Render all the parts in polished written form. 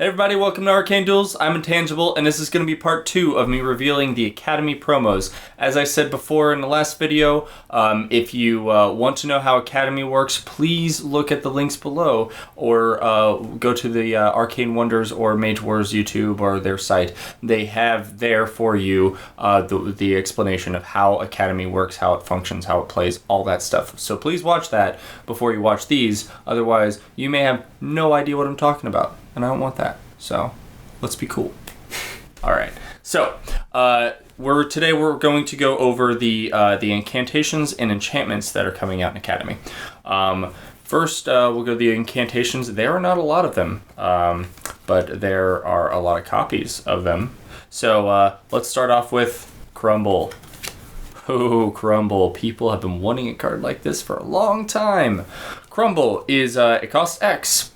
Hey everybody, welcome to Arcane Duels. I'm Intangible, and this is going to be part 2 of me revealing the Academy promos. As I said before in the last video, if you want to know how Academy works, please look at the links below, or go to the Arcane Wonders or Mage Wars YouTube or their site. They have there for you the explanation of how Academy works, how it functions, how it plays, all that stuff. So please watch that before you watch these, otherwise you may have no idea what I'm talking about. And I don't want that. So let's be cool. All right. So today we're going to go over the incantations and enchantments that are coming out in Academy. First, we'll go to the incantations. There are not a lot of them, but there are a lot of copies of them. So let's start off with Crumble. Oh, Crumble. People have been wanting a card like this for a long time. Crumble is, it costs X.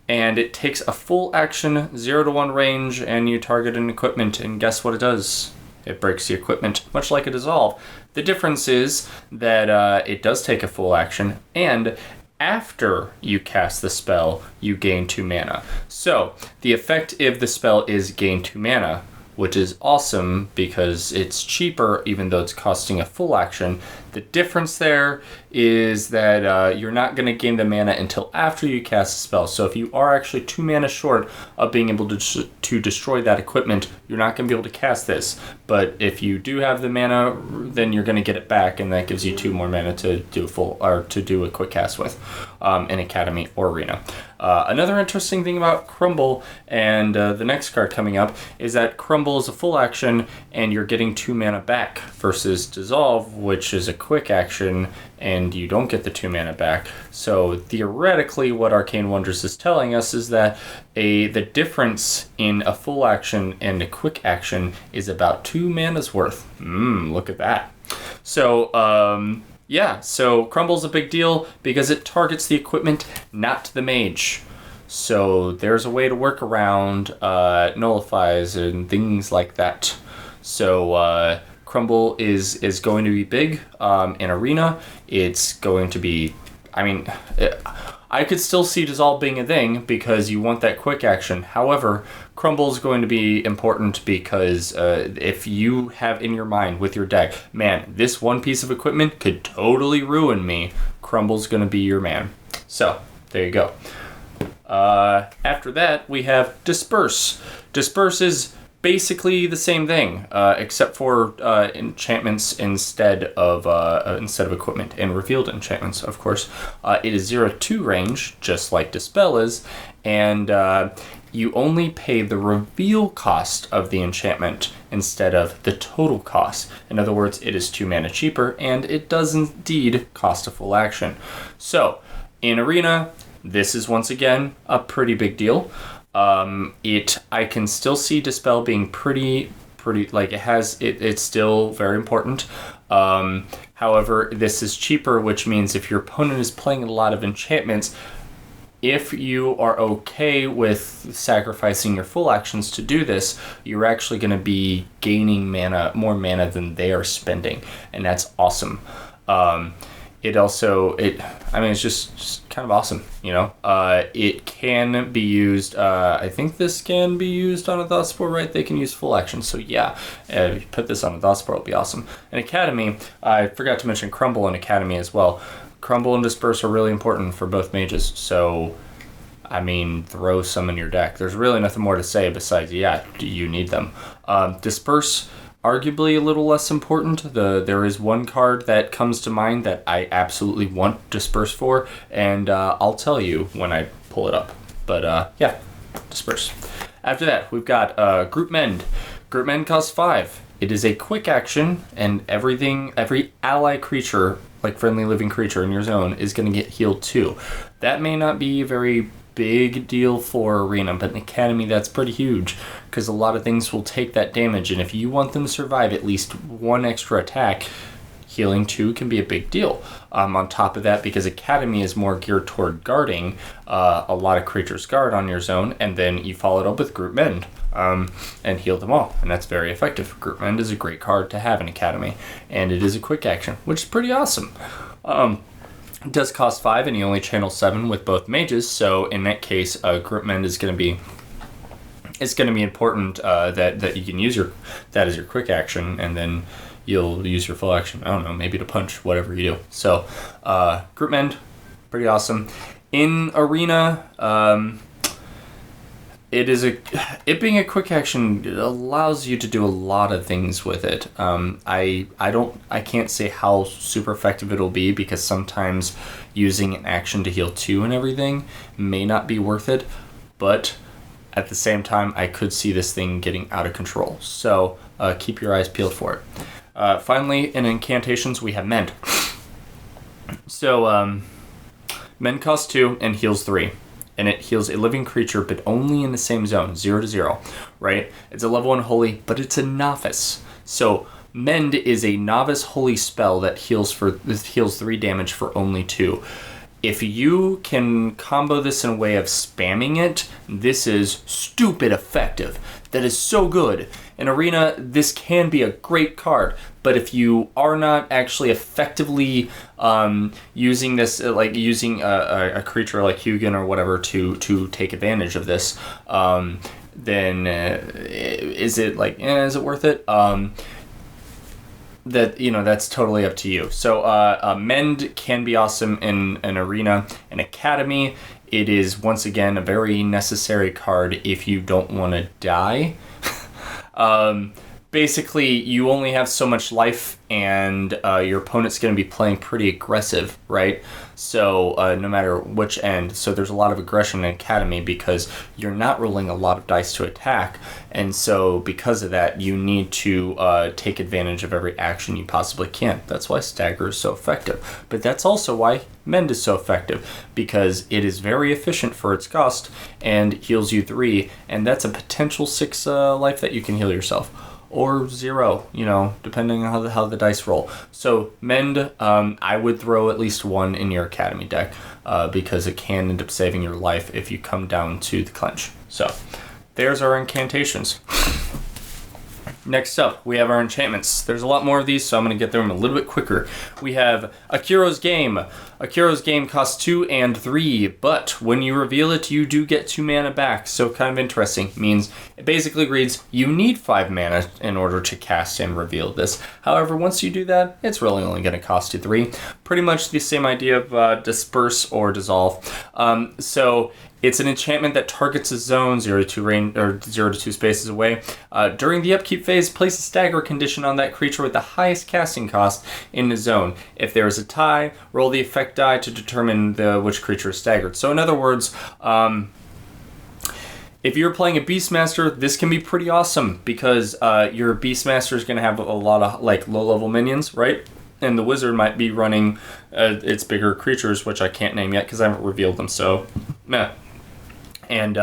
And it takes a full action, 0-1 range, and you target an equipment, and guess what it does? It breaks the equipment, much like a dissolve. The difference is that it does take a full action, and after you cast the spell, you gain 2 mana. So, the effect of the spell is gain 2 mana, which is awesome because it's cheaper even though it's costing a full action. The difference there is that you're not going to gain the mana until after you cast a spell. So if you are actually 2 mana short of being able to destroy that equipment, you're not going to be able to cast this. But if you do have the mana, then you're going to get it back, and that gives you 2 more mana to do a quick cast with in Academy or Arena. Another interesting thing about Crumble and the next card coming up is that Crumble is a full action and you're getting 2 mana back versus Dissolve, which is a quick action and you don't get the 2 mana back. So theoretically what Arcane Wonders is telling us is that the difference in a full action and a quick action is about 2 mana's worth. Look at that. So yeah, so Crumble's a big deal because it targets the equipment, not the mage. So there's a way to work around nullifies and things like that. So Crumble is going to be big in Arena. It's going to be, I could still see Dissolve being a thing because you want that quick action. However, Crumble is going to be important because if you have in your mind with your deck, man, this one piece of equipment could totally ruin me, Crumble's going to be your man. So, there you go. After that, we have Disperse. Disperse is basically the same thing, except for enchantments instead of equipment, and revealed enchantments, of course. It is 0-2 range, just like Dispel is, and you only pay the reveal cost of the enchantment instead of the total cost. In other words, it is 2 mana cheaper, and it does indeed cost a full action. So, in Arena, this is once again a pretty big deal. I can still see Dispel being pretty like it's still very important. However, this is cheaper, which means if your opponent is playing a lot of enchantments, if you are okay with sacrificing your full actions to do this, you're actually going to be gaining more mana than they are spending, and that's awesome. It's just kind of awesome, you know. It can be used, I think this can be used on a Thought Spore, right? They can use full action, so yeah, if you put this on a Thought Spore, it'll be awesome. In Academy, I forgot to mention Crumble in Academy as well. Crumble and Disperse are really important for both mages, so, throw some in your deck. There's really nothing more to say besides, yeah, you need them. Disperse, arguably a little less important. There is one card that comes to mind that I absolutely want Disperse for, and I'll tell you when I pull it up. But yeah, Disperse. After that, we've got Group Mend. Group Mend costs 5. It is a quick action, and every ally creature, like friendly living creature in your zone, is going to get healed too. That may not be a very big deal for Arena, but in Academy that's pretty huge because a lot of things will take that damage, and if you want them to survive at least 1 extra attack, healing 2 can be a big deal. On top of that, because Academy is more geared toward guarding, a lot of creatures guard on your zone, and then you follow it up with Group Mend and heal them all, and that's very effective. Group Mend is a great card to have in Academy, and it is a quick action, which is pretty awesome. It does cost 5, and you only channel 7 with both mages, so in that case, Group Mend is going to be it's going to be important that you can use that as your quick action, and then you'll use your full action. I don't know, maybe to punch, whatever you do. So, Group Mend, pretty awesome. In Arena, it being a quick action, it allows you to do a lot of things with it. I can't say how super effective it'll be, because sometimes using an action to heal 2 and everything may not be worth it, but at the same time, I could see this thing getting out of control. So keep your eyes peeled for it. Finally, in incantations, we have Mend. So Mend costs 2 and heals 3. And it heals a living creature, but only in the same zone, 0 to 0, right? It's a level 1 holy, but it's a novice. So Mend is a novice holy spell that heals 3 damage for only 2. If you can combo this in a way of spamming it, this is stupid effective. That is so good. In Arena, this can be a great card, but if you are not actually effectively using this, like using a creature like Hugin or whatever to take advantage of this, then is it worth it? That's totally up to you. So Mend can be awesome in an Arena. In Academy, it is once again a very necessary card if you don't want to die. Basically, you only have so much life, and your opponent's going to be playing pretty aggressive, right? So no matter which end. So there's a lot of aggression in Academy because you're not rolling a lot of dice to attack, and so because of that, you need to take advantage of every action you possibly can. That's why Stagger is so effective. But that's also why Mend is so effective, because it is very efficient for its cost and heals you 3, and that's a potential 6 life that you can heal yourself. Or 0, depending on how the dice roll. So Mend, I would throw at least 1 in your Academy deck, because it can end up saving your life if you come down to the clench. So there's our incantations. Next up, we have our enchantments. There's a lot more of these, so I'm going to get through them a little bit quicker. We have a Curos Game. A Curos Game costs 2 and 3, but when you reveal it, you do get 2 mana back. So kind of interesting. Means it basically reads, you need 5 mana in order to cast and reveal this. However, once you do that, it's really only going to cost you 3. Pretty much the same idea of Disperse or Dissolve. So it's an enchantment that targets a zone 0 to 2 range or 0 to 2 spaces away. During the upkeep phase, place a stagger condition on that creature with the highest casting cost in the zone. If there is a tie, roll the effect die to determine which creature is staggered. So in other words, if you're playing a Beastmaster, this can be pretty awesome because your Beastmaster is going to have a lot of low-level minions, right? And the wizard might be running its bigger creatures, which I can't name yet because I haven't revealed them. So, meh. And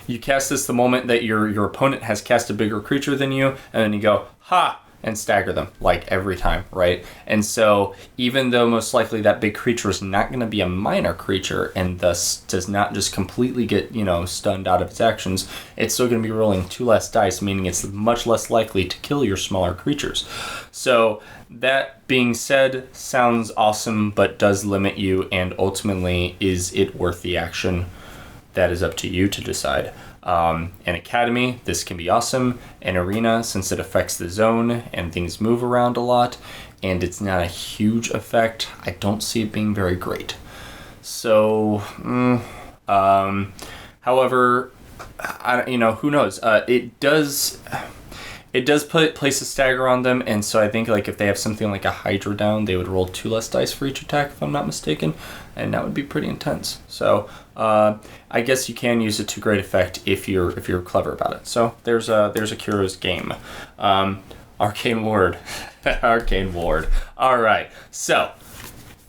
you cast this the moment that your opponent has cast a bigger creature than you, and then you go, ha, and stagger them, every time, right? And so, even though most likely that big creature is not going to be a minor creature, and thus does not just completely get, stunned out of its actions, it's still going to be rolling 2 less dice, meaning it's much less likely to kill your smaller creatures. So, that being said, sounds awesome, but does limit you, and ultimately, is it worth the action? That is up to you to decide. In Academy, this can be awesome. In Arena, since it affects the zone and things move around a lot, and it's not a huge effect, I don't see it being very great. So, however, who knows? It does place a stagger on them, and so I think if they have something like a Hydra down, they would roll 2 less dice for each attack, if I'm not mistaken, and that would be pretty intense. So I guess you can use it to great effect if you're clever about it. So there's a Curos Game. Arcane Ward. Arcane Ward. All right, so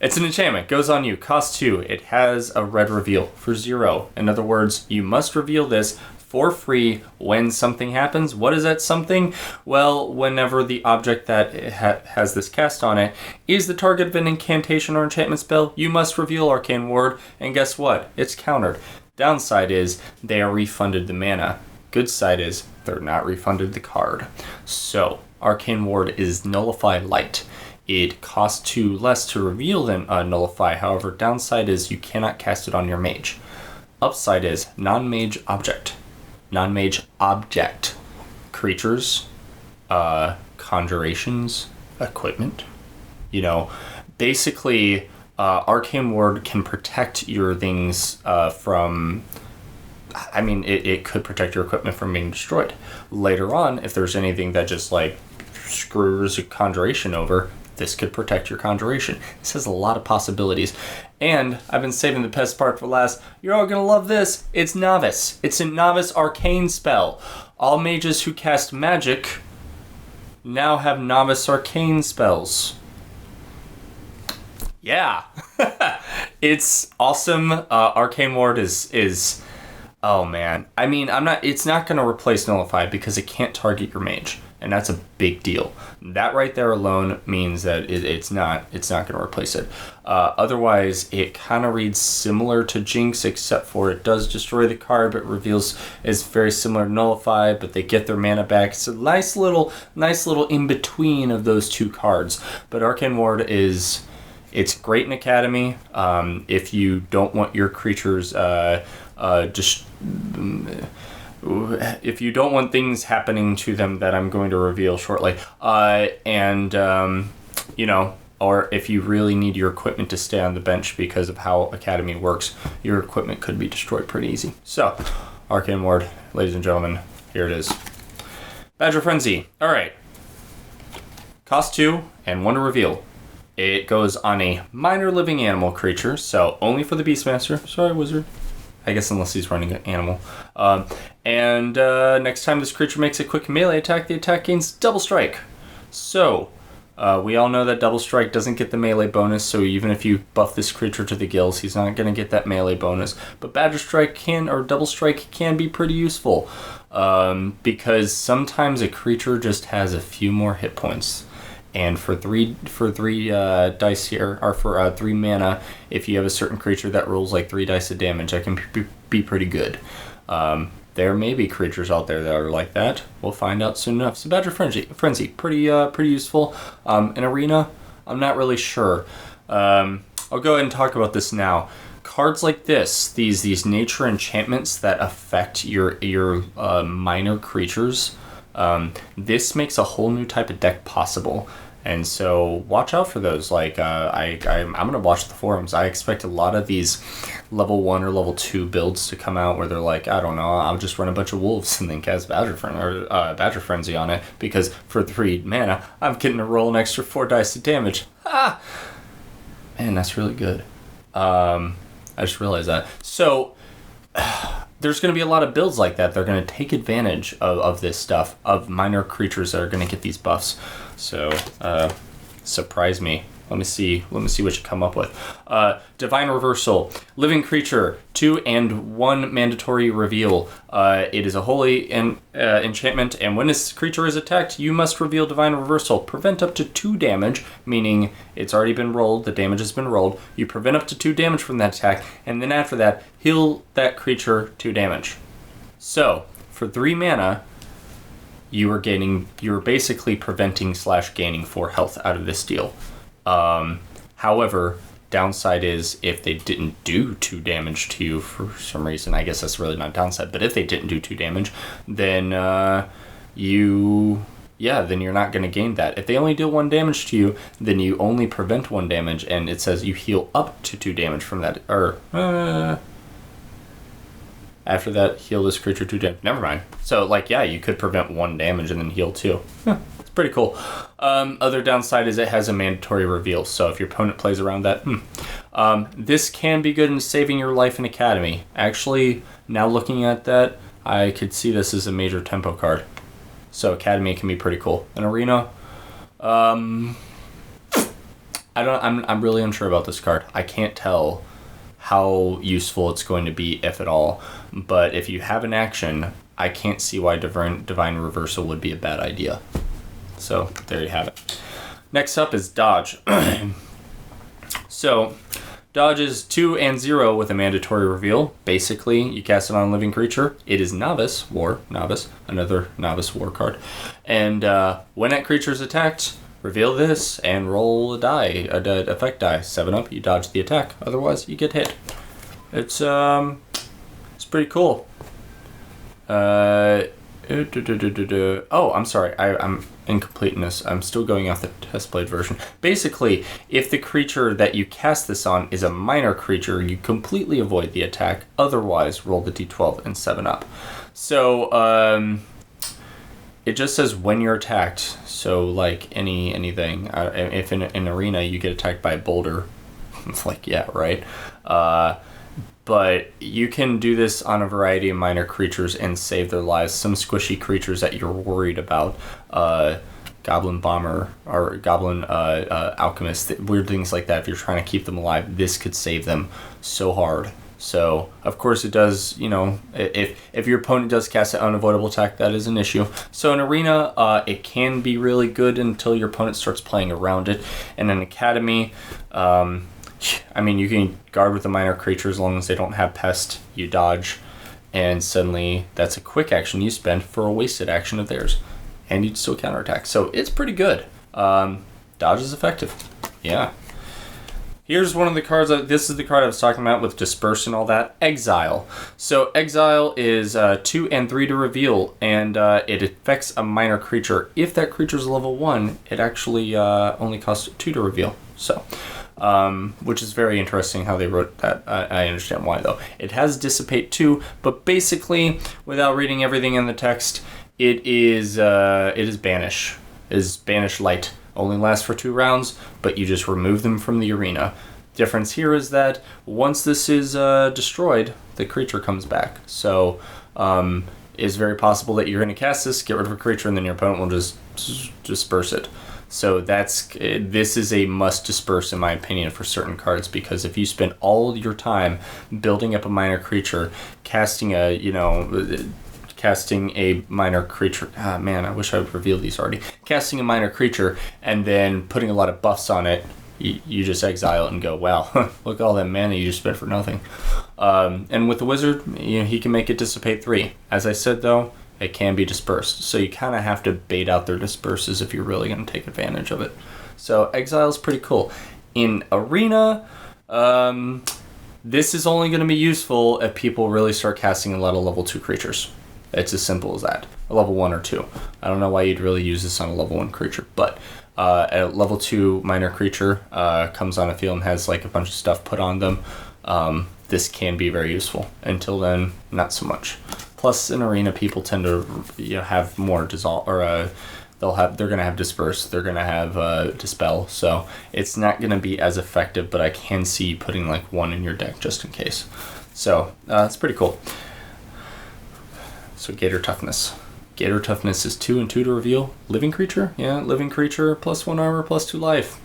it's an enchantment. Goes on you. Cost 2. It has a red reveal for 0. In other words, you must reveal this for free when something happens. What is that something? Well, whenever the object that has this cast on it is the target of an incantation or enchantment spell, you must reveal Arcane Ward, and guess what? It's countered. Downside is they are refunded the mana. Good side is they're not refunded the card. So, Arcane Ward is Nullify Light. It costs 2 less to reveal than Nullify, however, downside is you cannot cast it on your mage. Upside is non-mage object. non-mage object, creatures, conjurations, equipment. You know, basically, Arcane Ward can protect your things from... I mean, it could protect your equipment from being destroyed. Later on, if there's anything that just, like, screws a conjuration over, this could protect your conjuration. This has a lot of possibilities. And I've been saving the best part for last. You're all gonna love this. It's Novice. It's a Novice arcane spell. All mages who cast magic now have Novice arcane spells. Yeah. It's awesome. Arcane Ward is oh man. I mean, it's not gonna replace Nullify because it can't target your mage. And that's a big deal. That right there alone means that it's not going to replace it. Otherwise, it kind of reads similar to Jinx, except for it does destroy the card, but reveals is very similar to Nullify, but they get their mana back. It's a nice little in between of those two cards. But Arcane Ward it's great in Academy. If you don't want your creatures if you don't want things happening to them that I'm going to reveal shortly, you know, or if you really need your equipment to stay on the bench because of how Academy works, your equipment could be destroyed pretty easy. So, Arcane Ward, ladies and gentlemen, here it is. Badger Frenzy. All right. Cost 2 and 1 to reveal. It goes on a minor living animal creature, so only for the Beastmaster. Sorry, wizard. I guess unless he's running an animal. Next time this creature makes a quick melee attack, the attack gains double strike. So, we all know that double strike doesn't get the melee bonus, so even if you buff this creature to the gills, he's not going to get that melee bonus. But Badger Strike double strike can be pretty useful, because sometimes a creature just has a few more hit points. And for three dice here, or for 3 mana, if you have a certain creature that rolls like 3 dice of damage, that can be pretty good. There may be creatures out there that are like that. We'll find out soon enough. So Badger Frenzy, pretty useful. In Arena, I'm not really sure. I'll go ahead and talk about this now. Cards like this, these nature enchantments that affect your minor creatures. This makes a whole new type of deck possible, and so watch out for those. Like I'm gonna watch the forums. I expect a lot of these level 1 or level 2 builds to come out where they're like, I don't know, I'll just run a bunch of wolves and then cast Badger Frenzy on it because for 3 mana I'm getting to roll an extra 4 dice of damage. Ah, man, that's really good. I just realized that. So. There's going to be a lot of builds like that. They're going to take advantage of this stuff, of minor creatures that are going to get these buffs. So, surprise me. Let me see what you come up with. Divine Reversal. Living creature, 2 and 1 mandatory reveal. It is a holy enchantment, and when this creature is attacked, you must reveal Divine Reversal. Prevent up to 2 damage, meaning it's already been rolled, the damage has been rolled. You prevent up to 2 damage from that attack, and then after that, heal that creature 2 damage. So, for 3 mana, you're basically preventing / gaining 4 health out of this deal. However, downside is if they didn't do 2 damage to you for some reason, I guess that's really not downside, but if they didn't do 2 damage, then you're not going to gain that. If they only do 1 damage to you, then you only prevent 1 damage, and it says you heal up to 2 damage from that, or after that, heal this creature 2 damage. Never mind. So, you could prevent 1 damage and then heal 2. It's pretty cool. Other downside is it has a mandatory reveal, so if your opponent plays around that, this can be good in saving your life in Academy. Actually, now looking at that, I could see this as a major tempo card. So Academy can be pretty cool. In Arena, I'm really unsure about this card. I can't tell how useful it's going to be, if at all. But if you have an action, I can't see why Divine Reversal would be a bad idea. So there you have it. Next up is Dodge. So Dodge is 2 and 0 with a mandatory reveal. Basically, you cast it on a living creature. It is Novice, another Novice War card. And when that creature is attacked, reveal this and roll a die, effect die. 7 up, you dodge the attack. Otherwise, you get hit. It's pretty cool. Oh, I'm sorry. I'm incomplete in this. I'm still going off the test played version. Basically, if the creature that you cast this on is a minor creature, you completely avoid the attack. Otherwise, roll the d12 and 7 up. So, it just says when you're attacked. So, like anything. If in an arena you get attacked by a boulder, it's like, yeah, right? But you can do this on a variety of minor creatures and save their lives. Some squishy creatures that you're worried about, Goblin Bomber or Goblin Alchemist, weird things like that. If you're trying to keep them alive, this could save them so hard. So, of course it does, if your opponent does cast an unavoidable attack, that is an issue. So in Arena, it can be really good until your opponent starts playing around it. And in Academy, you can guard with a minor creature as long as they don't have pest, you dodge, and suddenly that's a quick action you spend for a wasted action of theirs. And you'd still counterattack. So it's pretty good. Dodge is effective. Yeah. Here's one of the cards. This is the card I was talking about with Disperse and all that. Exile. So Exile is 2 and 3 to reveal, and it affects a minor creature. If that creature is level 1, it actually only costs 2 to reveal. So, which is very interesting how they wrote that. I understand why, though. It has Dissipate too, but basically, without reading everything in the text, it is Banish. It is Banish Light. Only lasts for 2 rounds, but you just remove them from the arena. Difference here is that once this is destroyed, the creature comes back. So it's very possible that you're going to cast this, get rid of a creature, and then your opponent will just disperse it. So this is a must disperse, in my opinion, for certain cards, because if you spend all your time building up a minor creature, casting a minor creature. Ah, man, I wish I would reveal these already. Casting a minor creature and then putting a lot of buffs on it, you just exile it and go, wow, look at all that mana you just spent for nothing. And with the wizard, he can make it dissipate 3. As I said, though, it can be dispersed. So you kind of have to bait out their disperses if you're really going to take advantage of it. So exile is pretty cool. In Arena, this is only going to be useful if people really start casting a lot of level 2 creatures. It's as simple as that. A level 1 or 2. I don't know why you'd really use this on a level 1 creature, but a level 2 minor creature comes on a field and has like a bunch of stuff put on them. This can be very useful. Until then, not so much. Plus, in Arena, people tend to have more dissolve, or they're gonna have Disperse. They're gonna have Dispel. So it's not gonna be as effective. But I can see putting like 1 in your deck just in case. So it's pretty cool. So Gator Toughness. Gator Toughness is 2 and 2 to reveal. Living creature? Yeah, living creature, plus 1 armor, plus 2 life.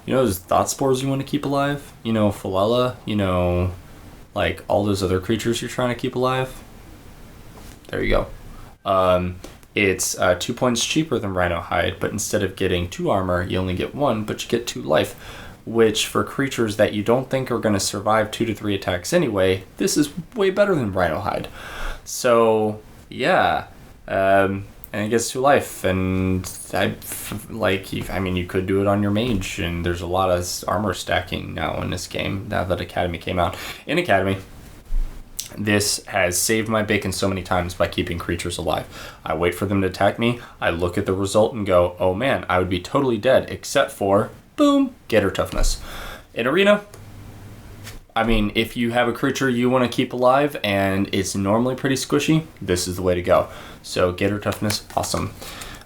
Those Thought Spores you want to keep alive? Philella? Like all those other creatures you're trying to keep alive? There you go. It's 2 points cheaper than Rhino Hide, but instead of getting 2 armor, you only get 1, but you get 2 life. Which, for creatures that you don't think are going to survive 2 to 3 attacks anyway, this is way better than Rhino Hide. So, yeah, and it gets 2 life, and you could do it on your mage, and there's a lot of armor stacking now in this game, now that Academy came out. In Academy, this has saved my bacon so many times by keeping creatures alive. I wait for them to attack me, I look at the result and go, oh man, I would be totally dead, except for, boom, Gator Toughness. In Arena, if you have a creature you want to keep alive and it's normally pretty squishy, this is the way to go. So Gator Toughness, awesome.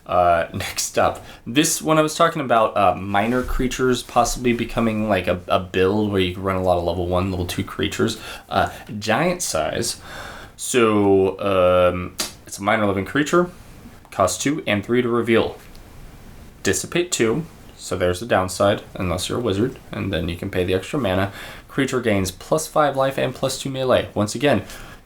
Next up, this one I was talking about minor creatures possibly becoming like a build where you can run a lot of level 1, level 2 creatures. Giant size. So it's a minor living creature, costs 2 and 3 to reveal. Dissipate 2. So there's the downside, unless you're a wizard, and then you can pay the extra mana. Creature gains plus 5 life and plus 2 melee. Once again,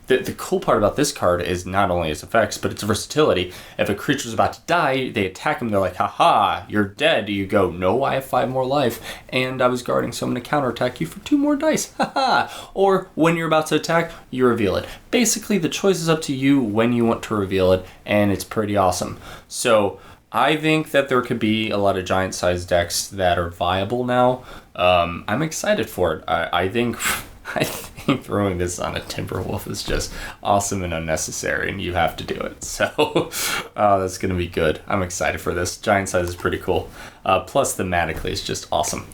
the cool part about this card is not only its effects, but its versatility. If a creature's about to die, they attack them, they're like, haha, you're dead. You go, no, I have 5 more life, and I was guarding, so I'm going to counterattack you for 2 more dice. Haha. Or when you're about to attack, you reveal it. Basically, the choice is up to you when you want to reveal it, and it's pretty awesome. So I think that there could be a lot of giant-sized decks that are viable now. I'm excited for it. I think throwing this on a Timberwolf is just awesome and unnecessary, and you have to do it. So, that's going to be good. I'm excited for this. Giant size is pretty cool. Plus, thematically, it's just awesome.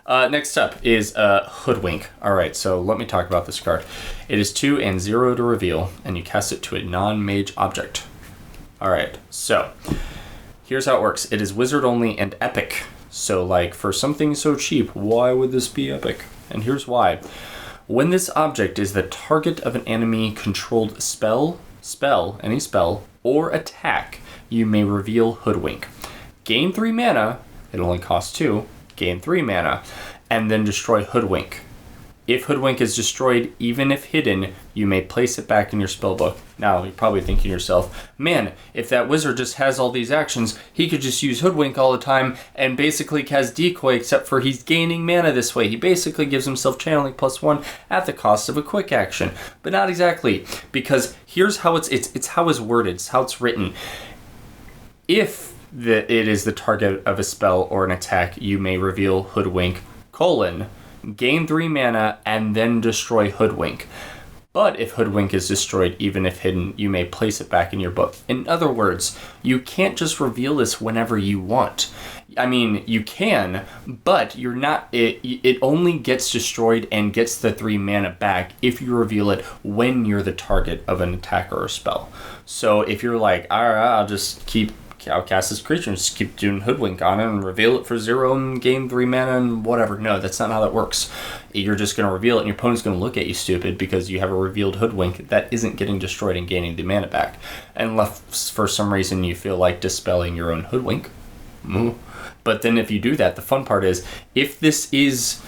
Next up is Hoodwink. All right, so let me talk about this card. It is 2 and 0 to reveal, and you cast it to a non-mage object. All right, so here's how it works. It is wizard only and epic. So, like, for something so cheap, why would this be epic? And here's why. When this object is the target of an enemy-controlled spell, any spell, or attack, you may reveal Hoodwink. Gain 3 mana, it only costs 2, gain 3 mana, and then destroy Hoodwink. If Hoodwink is destroyed, even if hidden, you may place it back in your spellbook. Now, you're probably thinking to yourself, man, if that wizard just has all these actions, he could just use Hoodwink all the time and basically cast Decoy, except for he's gaining mana this way. He basically gives himself channeling +1 at the cost of a quick action. But not exactly, because here's how it's how it's worded, it's how it's written. If it is the target of a spell or an attack, you may reveal Hoodwink, gain 3 mana, and then destroy Hoodwink. But if Hoodwink is destroyed, even if hidden, you may place it back in your book. In other words, you can't just reveal this whenever you want. I mean, you can, but you're not. It only gets destroyed and gets the 3 mana back if you reveal it when you're the target of an attack or a spell. So if you're like, all right, I'll cast this creature and just keep doing Hoodwink on it and reveal it for 0 and gain 3 mana and whatever. No, that's not how that works. You're just going to reveal it and your opponent's going to look at you stupid because you have a revealed Hoodwink that isn't getting destroyed and gaining the mana back. Unless for some reason you feel like dispelling your own Hoodwink. But then if you do that, the fun part is, if this is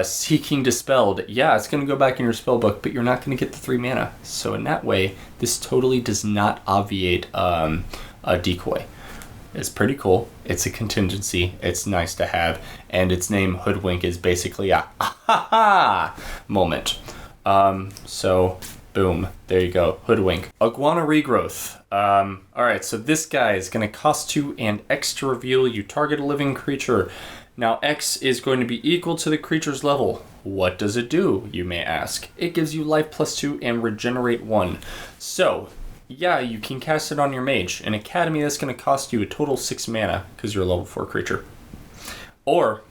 seeking dispelled, yeah, it's going to go back in your spellbook, but you're not going to get the 3 mana. So in that way, this totally does not obviate a Decoy. It's pretty cool. It's a contingency. It's nice to have. And its name, Hoodwink, is basically a ah-ha-ha moment. So, boom. There you go. Hoodwink. Iguana regrowth. Alright, so this guy is going to cost 2 and X to reveal. You target a living creature. Now, X is going to be equal to the creature's level. What does it do, you may ask? It gives you life +2 and regenerate 1. So, yeah, you can cast it on your mage. In Academy, that's going to cost you a total 6 mana because you're a level 4 creature. Or,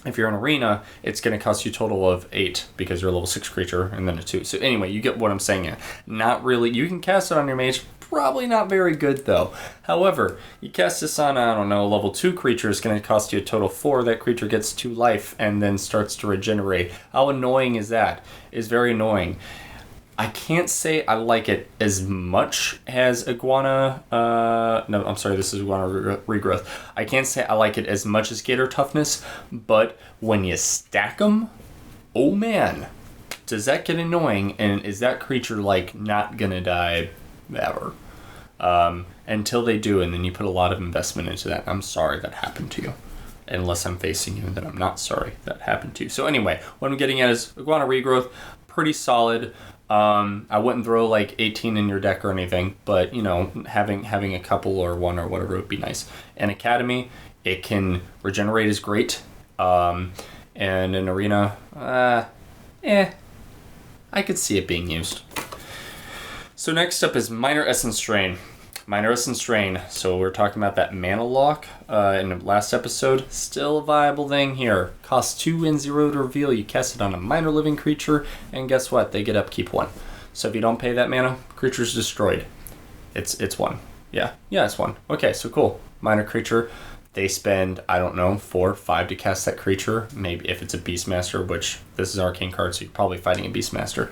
if you're in Arena, it's going to cost you a total of 8 because you're a level 6 creature and then a 2. So anyway, you get what I'm saying. Not really. You can cast it on your mage. Probably not very good, though. However, you cast this on, I don't know, a level 2 creature. It's going to cost you a total 4. That creature gets 2 life and then starts to regenerate. How annoying is that? It's very annoying. I can't say I like it as much as Iguana, no, I'm sorry, this is Iguana Regrowth. I can't say I like it as much as Gator Toughness, but when you stack them, oh man, does that get annoying, and is that creature, like, not gonna die ever? Until they do, and then you put a lot of investment into that. I'm sorry that happened to you. Unless I'm facing you, then I'm not sorry that happened to you. So anyway, what I'm getting at is Iguana Regrowth, pretty solid. I wouldn't throw like 18 in your deck or anything, but you know, having a couple or one or whatever would be nice. In Academy, it can regenerate is great. And in Arena, I could see it being used. So next up is Minor Essence Drain. Minor Essence Drain. So we're talking about that mana lock in the last episode. Still a viable thing here. Costs 2 and 0 to reveal. You cast it on a minor living creature, and guess what? They get upkeep 1. So if you don't pay that mana, creature's destroyed. It's 1. Yeah, it's 1. Okay, so cool. Minor creature. They spend, I don't know, 4 or 5 to cast that creature. Maybe if it's a Beastmaster, which this is an Arcane card, so you're probably fighting a Beastmaster.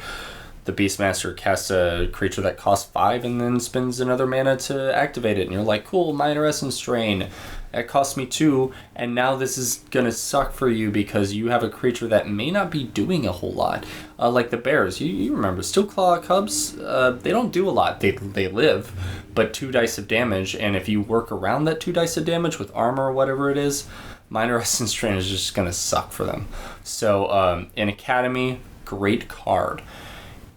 The Beastmaster casts a creature that costs 5 and then spends another mana to activate it. And you're like, cool, Minor Essence Drain. That cost me 2, and now this is going to suck for you because you have a creature that may not be doing a whole lot. Like the bears. You remember, Steelclaw Cubs, they don't do a lot. They live, but 2 dice of damage, and if you work around that 2 dice of damage with armor or whatever it is, Minor Essence Drain is just going to suck for them. So, in Academy, great card.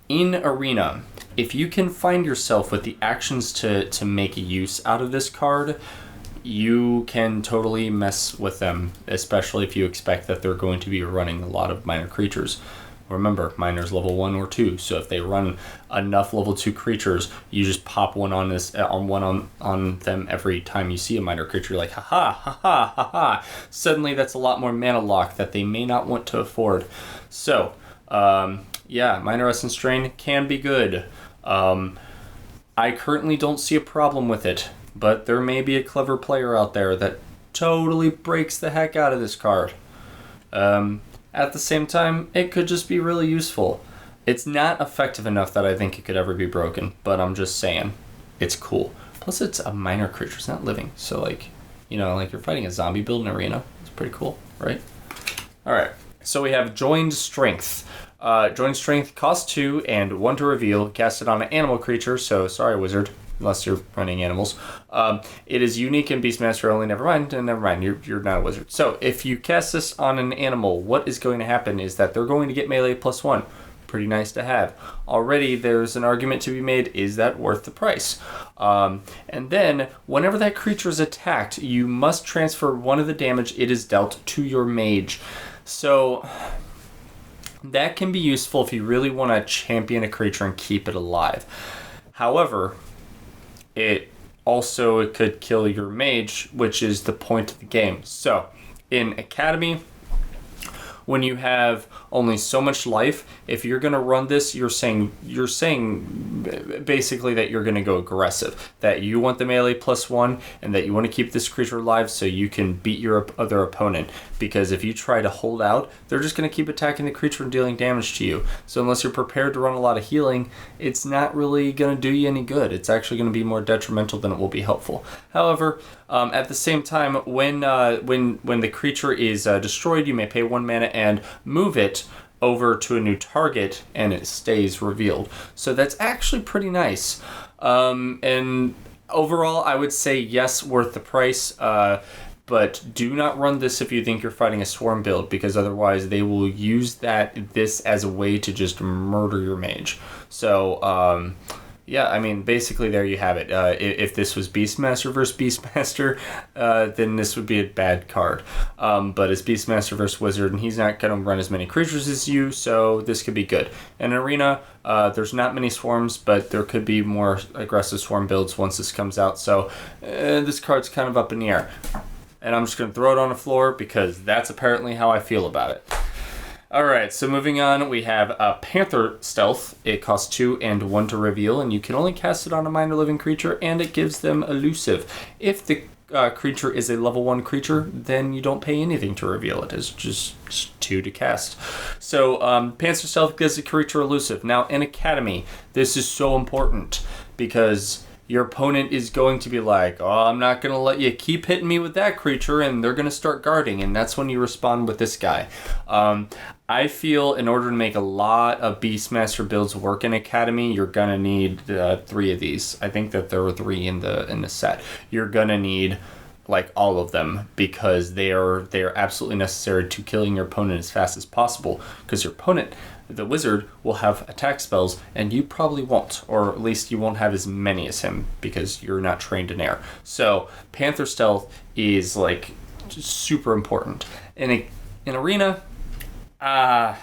In Arena, if you can find yourself with the actions to make use out of this card, you can totally mess with them, especially if you expect that they're going to be running a lot of minor creatures. Remember, Miner's level 1 or 2, so if they run enough level 2 creatures, you just pop one on them every time you see a Miner creature. You're like, haha, haha, haha. Suddenly that's a lot more mana lock that they may not want to afford. So, yeah, Miner Essence Drain can be good. I currently don't see a problem with it, but there may be a clever player out there that totally breaks the heck out of this card. At the same time, it could just be really useful. It's not effective enough that I think it could ever be broken, but I'm just saying, it's cool. Plus, it's a Miner creature, it's not living, so like, you know, like you're fighting a zombie build in Arena. It's pretty cool, right? Alright, so we have Joined Strength. Joined Strength costs 2 and 1 to reveal, cast it on an animal creature, so sorry wizard, unless you're running animals. It is unique in Beastmaster only, never mind, you're not a wizard. So if you cast this on an animal, what is going to happen is that they're going to get melee +1. Pretty nice to have. Already there's an argument to be made, is that worth the price? And then, whenever that creature is attacked, you must transfer 1 of the damage it is dealt to your mage. So that can be useful if you really want to champion a creature and keep it alive. However, it could kill your mage, which is the point of the game. So, in Academy, when you have only so much life, if you're going to run this, you're saying basically that you're going to go aggressive, that you want the melee +1 and that you want to keep this creature alive so you can beat your other opponent, because if you try to hold out, they're just going to keep attacking the creature and dealing damage to you. So unless you're prepared to run a lot of healing, it's not really going to do you any good. It's actually going to be more detrimental than it will be helpful. However, at the same time, when the creature is destroyed, you may pay 1 mana and move it over to a new target, and it stays revealed. So that's actually pretty nice. And overall, I would say yes, worth the price. But do not run this if you think you're fighting a swarm build, because otherwise they will use this as a way to just murder your mage. So, yeah, I mean, basically there you have it. If this was Beastmaster versus Beastmaster, then this would be a bad card. But it's Beastmaster versus Wizard, and he's not going to run as many creatures as you, so this could be good. In Arena, there's not many swarms, but there could be more aggressive swarm builds once this comes out, so this card's kind of up in the air. And I'm just going to throw it on the floor because that's apparently how I feel about it. Alright, so moving on, we have Panther Stealth. It costs 2 and 1 to reveal, and you can only cast it on a minor living creature, and it gives them elusive. If the creature is a level 1 creature, then you don't pay anything to reveal it. It's just 2 to cast. So, Panther Stealth gives the creature elusive. Now, in Academy, this is so important because your opponent is going to be like, oh, I'm not going to let you keep hitting me with that creature, and they're going to start guarding, and that's when you respond with this guy. I feel in order to make a lot of Beastmaster builds work in Academy, you're going to need 3 of these. I think that there were 3 in the set. You're going to need like all of them because they are absolutely necessary to killing your opponent as fast as possible, because your opponent, the wizard, will have attack spells and you probably won't, or at least you won't have as many as him because you're not trained in air. So Panther Stealth is like super important. In Arena, I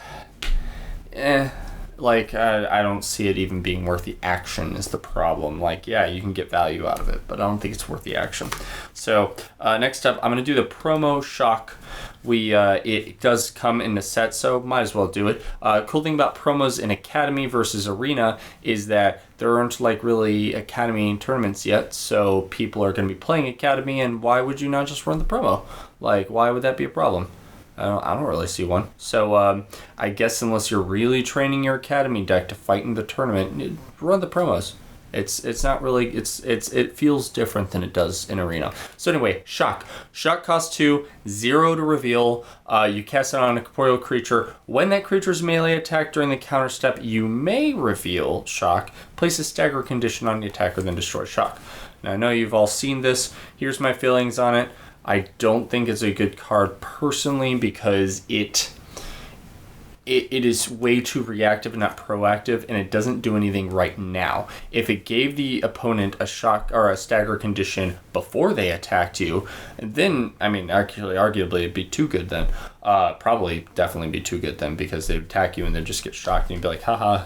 don't see it even being worth the action is the problem. Like, yeah, you can get value out of it, but I don't think it's worth the action. So next up, I'm going to do the promo Shock. It does come in the set, so might as well do it. Cool thing about promos in Academy versus Arena is that there aren't like really Academy tournaments yet, so people are going to be playing Academy, and why would you not just run the promo? Like, why would that be a problem? I don't really see one. So I guess unless you're really training your Academy deck to fight in the tournament, run the promos. It's not really, it feels different than it does in Arena. So anyway, Shock. Shock costs 2, 0 to reveal. You cast it on a corporeal creature. When that creature's melee attack during the counter step, you may reveal Shock. Place a stagger condition on the attacker, then destroy Shock. Now I know you've all seen this. Here's my feelings on it. I don't think it's a good card personally because it is way too reactive and not proactive, and it doesn't do anything right now. If it gave the opponent a shock or a stagger condition before they attacked you, then, I mean, actually, arguably, it'd be too good then. Probably definitely be too good then, because they'd attack you and then just get shocked and you'd be like, haha.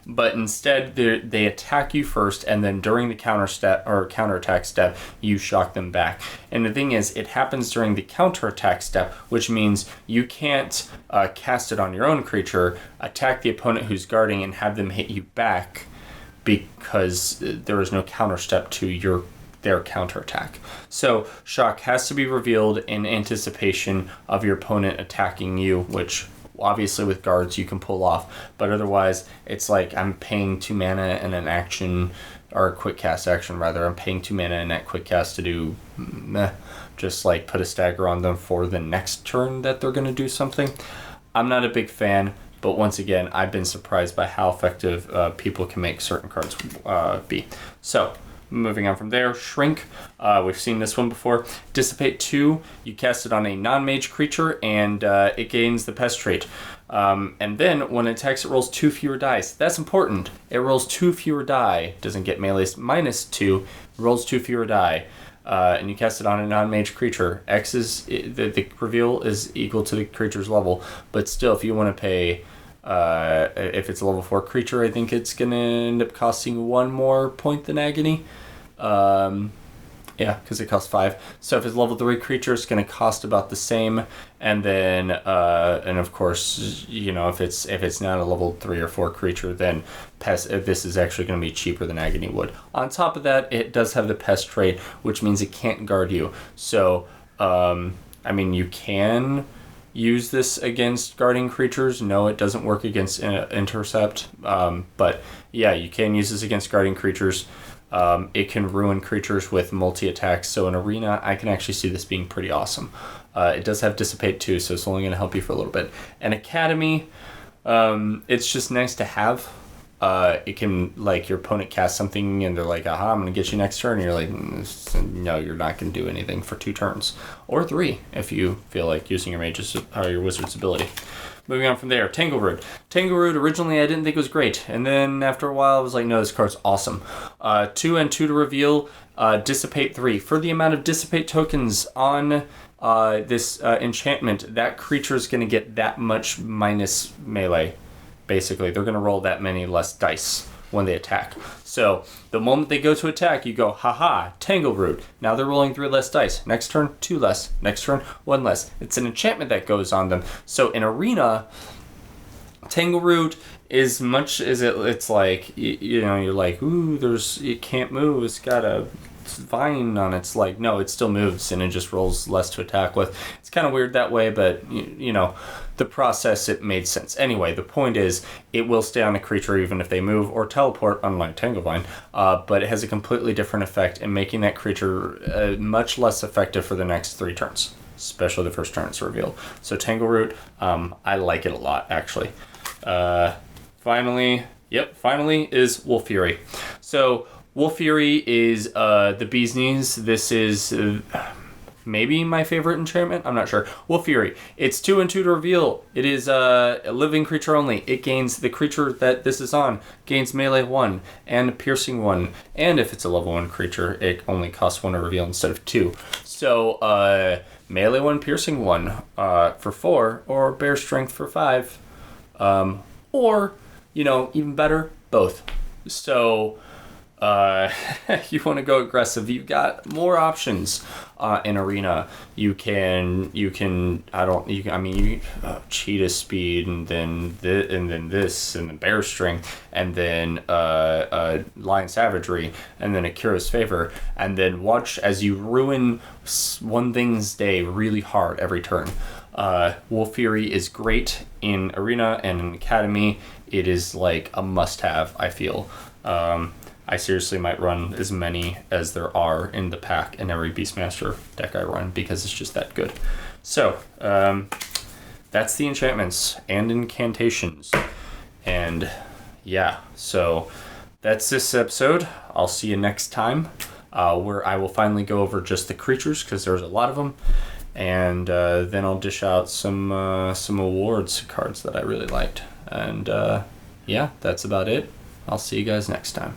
But instead they attack you first, and then during the counterattack step, you shock them back. And the thing is, it happens during the counterattack step, which means you can't cast it on your own creature, attack the opponent who's guarding, and have them hit you back, because there is no counter step to their counterattack. So shock has to be revealed in anticipation of your opponent attacking you, which obviously with guards you can pull off, but otherwise it's like I'm paying 2 mana and an action, or a quick cast action rather. I'm paying 2 mana and that quick cast to do just like put a stagger on them for the next turn that they're going to do something. I'm not a big fan, but once again, I've been surprised by how effective people can make certain cards be. So, moving on from there, Shrink. We've seen this one before. Dissipate 2, you cast it on a non-mage creature, and it gains the Pest trait. And then, when it attacks, it rolls 2 fewer dice. That's important. It rolls 2 fewer die. Doesn't get melee -2, rolls 2 fewer die. And you cast it on a non-mage creature. X is the reveal is equal to the creature's level, but still, if you want to pay, if it's a level 4 creature, I think it's gonna end up costing 1 more point than Agony. Yeah, because it costs 5. So if it's level 3 creature, it's going to cost about the same. And then, and of course, you know, if it's not a level 3 or 4 creature, then this is actually going to be cheaper than Agony would. On top of that, it does have the Pest trait, which means it can't guard you. So, I mean, you can use this against guarding creatures. No, it doesn't work against intercept. But yeah, you can use this against guarding creatures. It can ruin creatures with multi-attacks, so in Arena, I can actually see this being pretty awesome. It does have Dissipate too, so it's only going to help you for a little bit. And Academy, it's just nice to have. It can, like, your opponent casts something and they're like, aha, I'm going to get you next turn, and you're like, no, you're not going to do anything for 2 turns. Or 3, if you feel like using your mage's or your wizard's ability. Moving on from there, Tangleroot. Tangleroot, originally I didn't think was great, and then after a while I was like, no, this card's awesome. 2 and 2 to reveal, Dissipate 3. For the amount of Dissipate tokens on this enchantment, that creature is going to get that much minus melee. Basically, they're going to roll that many less dice when they attack. So, the moment they go to attack, you go, haha, Tangleroot. Now they're rolling 3 less dice. Next turn, 2 less. Next turn, 1 less. It's an enchantment that goes on them. So, in Arena, Tangleroot, as much as it's like, you know, you're like, ooh, it can't move. It's got a vine on its leg. No, it still moves, and it just rolls less to attack with. It's kind of weird that way, but, you know, the process, it made sense. Anyway, the point is, it will stay on a creature even if they move or teleport, unlike Tanglevine, but it has a completely different effect in making that creature much less effective for the next 3 turns, especially the first turn it's revealed. So Tangleroot, I like it a lot, actually. Finally is Wolf Fury. So Wolf Fury is the bee's knees. This is maybe my favorite enchantment. I'm not sure. Wolf Fury. It's 2 and 2 to reveal. It is a living creature only. It gains, the creature that this is on gains melee 1 and piercing 1. And if it's a level 1 creature, it only costs 1 to reveal instead of 2. So melee 1, piercing 1 for 4, or bear strength for 5. Or, you know, even better, both. So you want to go aggressive, you've got more options in Arena. You can cheetah speed, and then this, and then bear strength, and then lion savagery, and then a Curos favor, and then watch as you ruin one thing's day really hard every turn. Wolf Fury is great in Arena, and in Academy it is like a must-have, I feel. I seriously might run as many as there are in the pack in every Beastmaster deck I run, because it's just that good. So, that's the enchantments and incantations. And yeah, so that's this episode. I'll see you next time, where I will finally go over just the creatures, because there's a lot of them. And then I'll dish out some awards cards that I really liked. And yeah, that's about it. I'll see you guys next time.